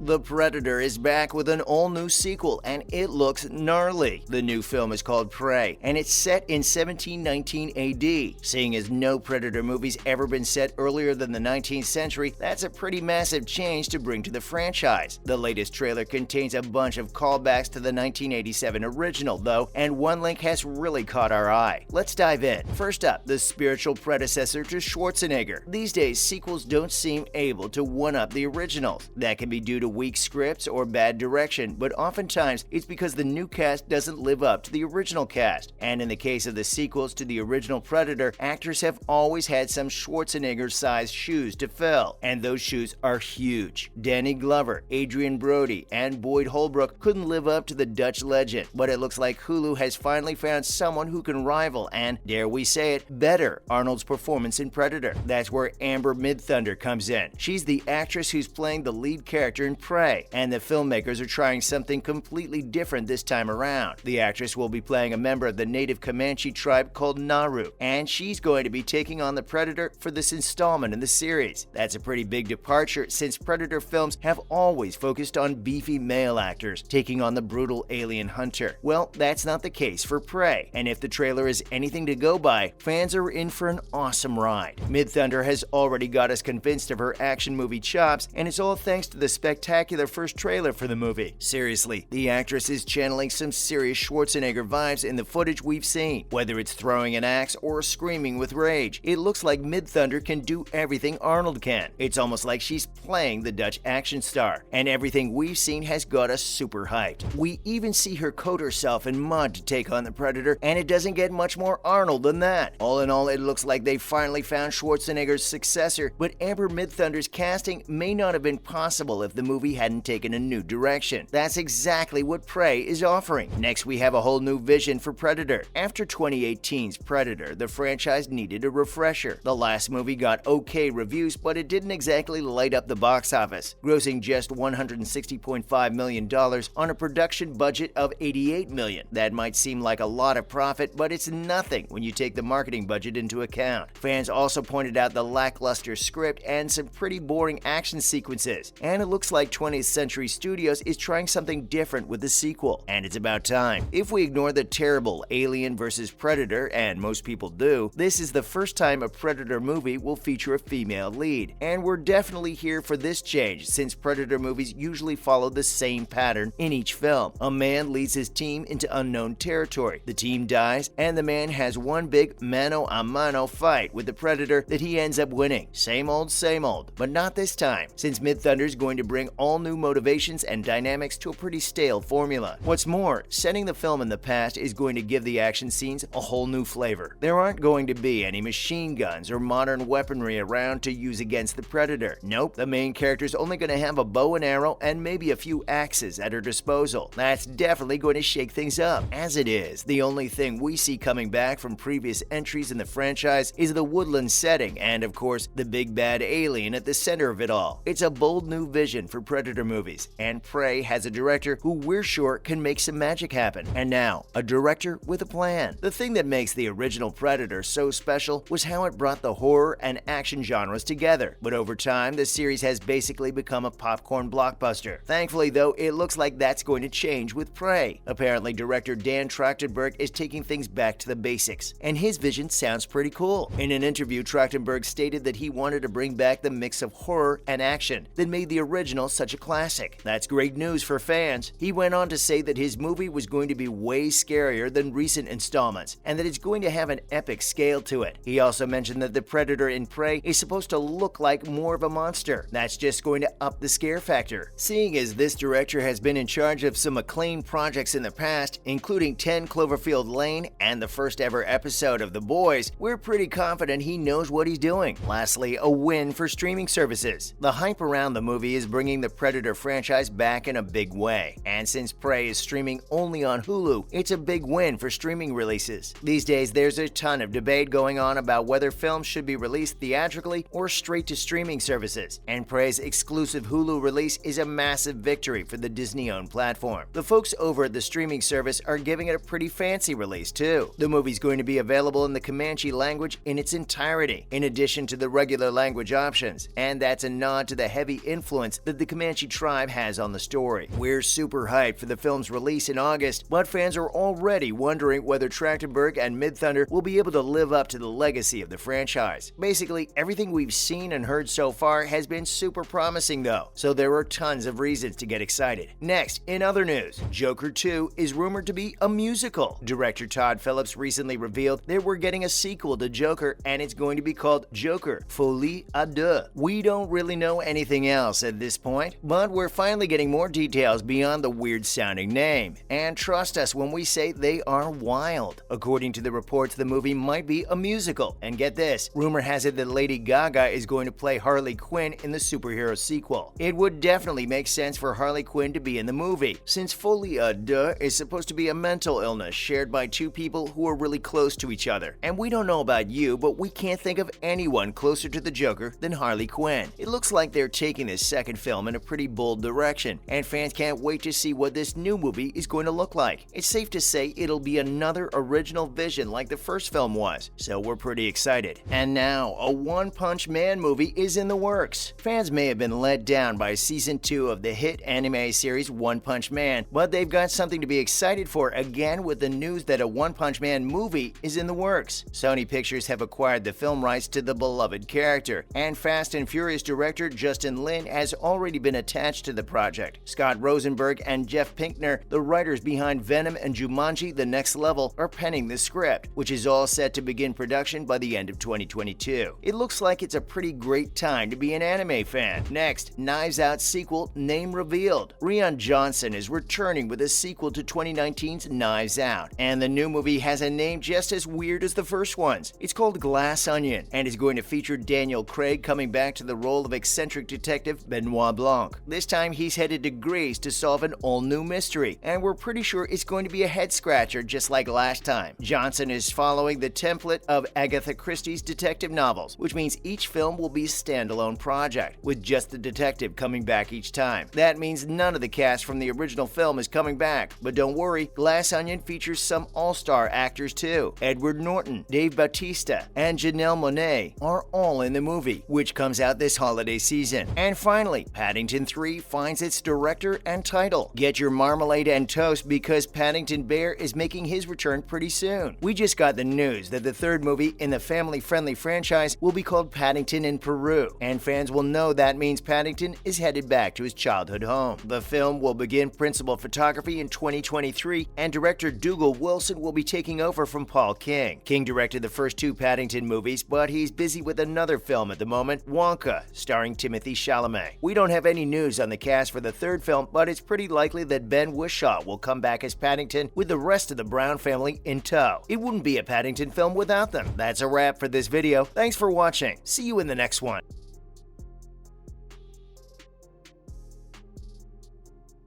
The Predator is back with an all-new sequel, and it looks gnarly. The new film is called Prey, and it's set in 1719 AD. Seeing as no Predator movie's ever been set earlier than the 19th century, that's a pretty massive change to bring to the franchise. The latest trailer contains a bunch of callbacks to the 1987 original, though, and one link has really caught our eye. Let's dive in. First up, the spiritual predecessor to Schwarzenegger. These days, sequels don't seem able to one-up the originals. That can be due to weak scripts or bad direction, but oftentimes it's because the new cast doesn't live up to the original cast. And in the case of the sequels to the original Predator, actors have always had some Schwarzenegger-sized shoes to fill, and those shoes are huge. Danny Glover, Adrian Brody, and Boyd Holbrook couldn't live up to the Dutch legend, but it looks like Hulu has finally found someone who can rival and, dare we say it, better Arnold's performance in Predator. That's where Amber Midthunder comes in. She's the actress who's playing the lead character in Prey, and the filmmakers are trying something completely different this time around. The actress will be playing a member of the native Comanche tribe called Naru, and she's going to be taking on the Predator for this installment in the series. That's a pretty big departure since Predator films have always focused on beefy male actors taking on the brutal alien hunter. Well, that's not the case for Prey, and if the trailer is anything to go by, fans are in for an awesome ride. Midthunder has already got us convinced of her action movie chops, and it's all thanks to the spectacular first trailer for the movie. Seriously, the actress is channeling some serious Schwarzenegger vibes in the footage we've seen. Whether it's throwing an axe or screaming with rage, it looks like Midthunder can do everything Arnold can. It's almost like she's playing the Dutch action star, and everything we've seen has got us super hyped. We even see her coat herself in mud to take on the Predator, and it doesn't get much more Arnold than that. All in all, it looks like they finally found Schwarzenegger's successor, but Amber Midthunder's casting may not have been possible if the movie hadn't taken a new direction. That's exactly what Prey is offering. Next, we have a whole new vision for Predator. After 2018's Predator, the franchise needed a refresher. The last movie got okay reviews, but it didn't exactly light up the box office, grossing just $160.5 million on a production budget of $88 million. That might seem like a lot of profit, but it's nothing when you take the marketing budget into account. Fans also pointed out the lackluster script and some pretty boring action sequences, and it looks like 20th Century Studios is trying something different with the sequel, and it's about time. If we ignore the terrible Alien vs. Predator, and most people do, this is the first time a Predator movie will feature a female lead, and we're definitely here for this change since Predator movies usually follow the same pattern in each film. A man leads his team into unknown territory, the team dies, and the man has one big mano-a-mano fight with the Predator that he ends up winning. Same old, but not this time, since Midthunder's going to bring all new motivations and dynamics to a pretty stale formula. What's more, setting the film in the past is going to give the action scenes a whole new flavor. There aren't going to be any machine guns or modern weaponry around to use against the Predator. Nope, the main character's only going to have a bow and arrow and maybe a few axes at her disposal. That's definitely going to shake things up. As it is, the only thing we see coming back from previous entries in the franchise is the woodland setting and, of course, the big bad alien at the center of it all. It's a bold new vision for Predator movies, and Prey has a director who we're sure can make some magic happen. And now, a director with a plan. The thing that makes the original Predator so special was how it brought the horror and action genres together, but over time, the series has basically become a popcorn blockbuster. Thankfully, though, it looks like that's going to change with Prey. Apparently, director Dan Trachtenberg is taking things back to the basics, and his vision sounds pretty cool. In an interview, Trachtenberg stated that he wanted to bring back the mix of horror and action that made the original such a classic. That's great news for fans. He went on to say that his movie was going to be way scarier than recent installments, and that it's going to have an epic scale to it. He also mentioned that the Predator in Prey is supposed to look like more of a monster. That's just going to up the scare factor. Seeing as this director has been in charge of some acclaimed projects in the past, including 10 Cloverfield Lane and the first ever episode of The Boys, we're pretty confident he knows what he's doing. Lastly, a win for streaming services. The hype around the movie is bringing the Predator franchise back in a big way, and since Prey is streaming only on Hulu, it's a big win for streaming releases. These days, there's a ton of debate going on about whether films should be released theatrically or straight to streaming services, and Prey's exclusive Hulu release is a massive victory for the Disney-owned platform. The folks over at the streaming service are giving it a pretty fancy release too. The movie's going to be available in the Comanche language in its entirety, in addition to the regular language options, and that's a nod to the heavy influence that the Comanche tribe has on the story. We're super hyped for the film's release in August, but fans are already wondering whether Trachtenberg and Midthunder will be able to live up to the legacy of the franchise. Basically, everything we've seen and heard so far has been super promising though, so there are tons of reasons to get excited. Next, in other news, Joker 2 is rumored to be a musical. Director Todd Phillips recently revealed that we're getting a sequel to Joker and it's going to be called Joker Folie à Deux. We don't really know anything else at this point, but we're finally getting more details beyond the weird-sounding name. And trust us when we say they are wild. According to the reports, the movie might be a musical. And get this, rumor has it that Lady Gaga is going to play Harley Quinn in the superhero sequel. It would definitely make sense for Harley Quinn to be in the movie, since Folie à Deux is supposed to be a mental illness shared by two people who are really close to each other. And we don't know about you, but we can't think of anyone closer to the Joker than Harley Quinn. It looks like they're taking this second film in a pretty bold direction, and fans can't wait to see what this new movie is going to look like. It's safe to say it'll be another original vision like the first film was, so we're pretty excited. And now, a One Punch Man movie is in the works. Fans may have been let down by Season 2 of the hit anime series One Punch Man, but they've got something to be excited for again with the news that a One Punch Man movie is in the works. Sony Pictures have acquired the film rights to the beloved character, and Fast and Furious director Justin Lin has already been attached to the project. Scott Rosenberg and Jeff Pinkner, the writers behind Venom and Jumanji: The Next Level, are penning the script, which is all set to begin production by the end of 2022. It looks like it's a pretty great time to be an anime fan. Next, Knives Out sequel name revealed. Rian Johnson is returning with a sequel to 2019's Knives Out, and the new movie has a name just as weird as the first one's. It's called Glass Onion, and is going to feature Daniel Craig coming back to the role of eccentric detective Benoit Blanc. This time he's headed to Greece to solve an all-new mystery, and we're pretty sure it's going to be a head-scratcher just like last time. Johnson is following the template of Agatha Christie's detective novels, which means each film will be a standalone project, with just the detective coming back each time. That means none of the cast from the original film is coming back, but don't worry, Glass Onion features some all-star actors too. Edward Norton, Dave Bautista, and Janelle Monáe are all in the movie, which comes out this holiday season. And finally, Paddington 3 finds its director and title. Get your marmalade and toast because Paddington Bear is making his return pretty soon. We just got the news that the third movie in the family-friendly franchise will be called Paddington in Peru, and fans will know that means Paddington is headed back to his childhood home. The film will begin principal photography in 2023, and director Dougal Wilson will be taking over from Paul King. King directed the first two Paddington movies, but he's busy with another film at the moment, Wonka, starring Timothée Chalamet. We don't have any news on the cast for the third film, but it's pretty likely that Ben Whishaw will come back as Paddington with the rest of the Brown family in tow. It wouldn't be a Paddington film without them. That's a wrap for this video. Thanks for watching. See you in the next one.